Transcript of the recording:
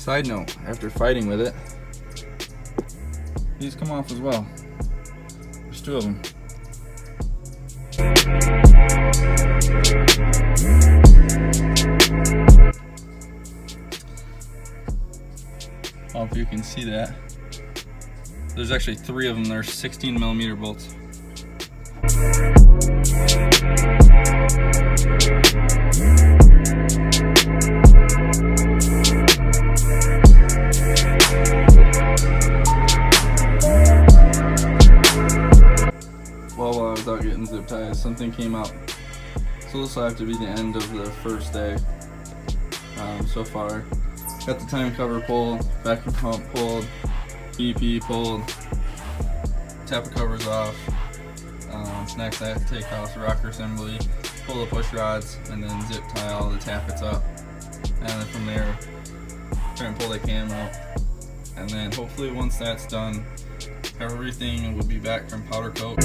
Side note, after fighting with it, these come off as well. There's two of them. I don't know if you can see that. There's actually three of them. They're 16mm bolts. Well, while I was out getting zip ties, something came up. So this will have to be the end of the first day so far. Got the time cover pulled, vacuum pump pulled, BP pulled, tapper covers off. Next I have to take off the rocker assembly, pull the push rods, and then zip tie all the tappets up. And then from there, try and pull the cam out. And then hopefully once that's done, everything will be back from powder coat.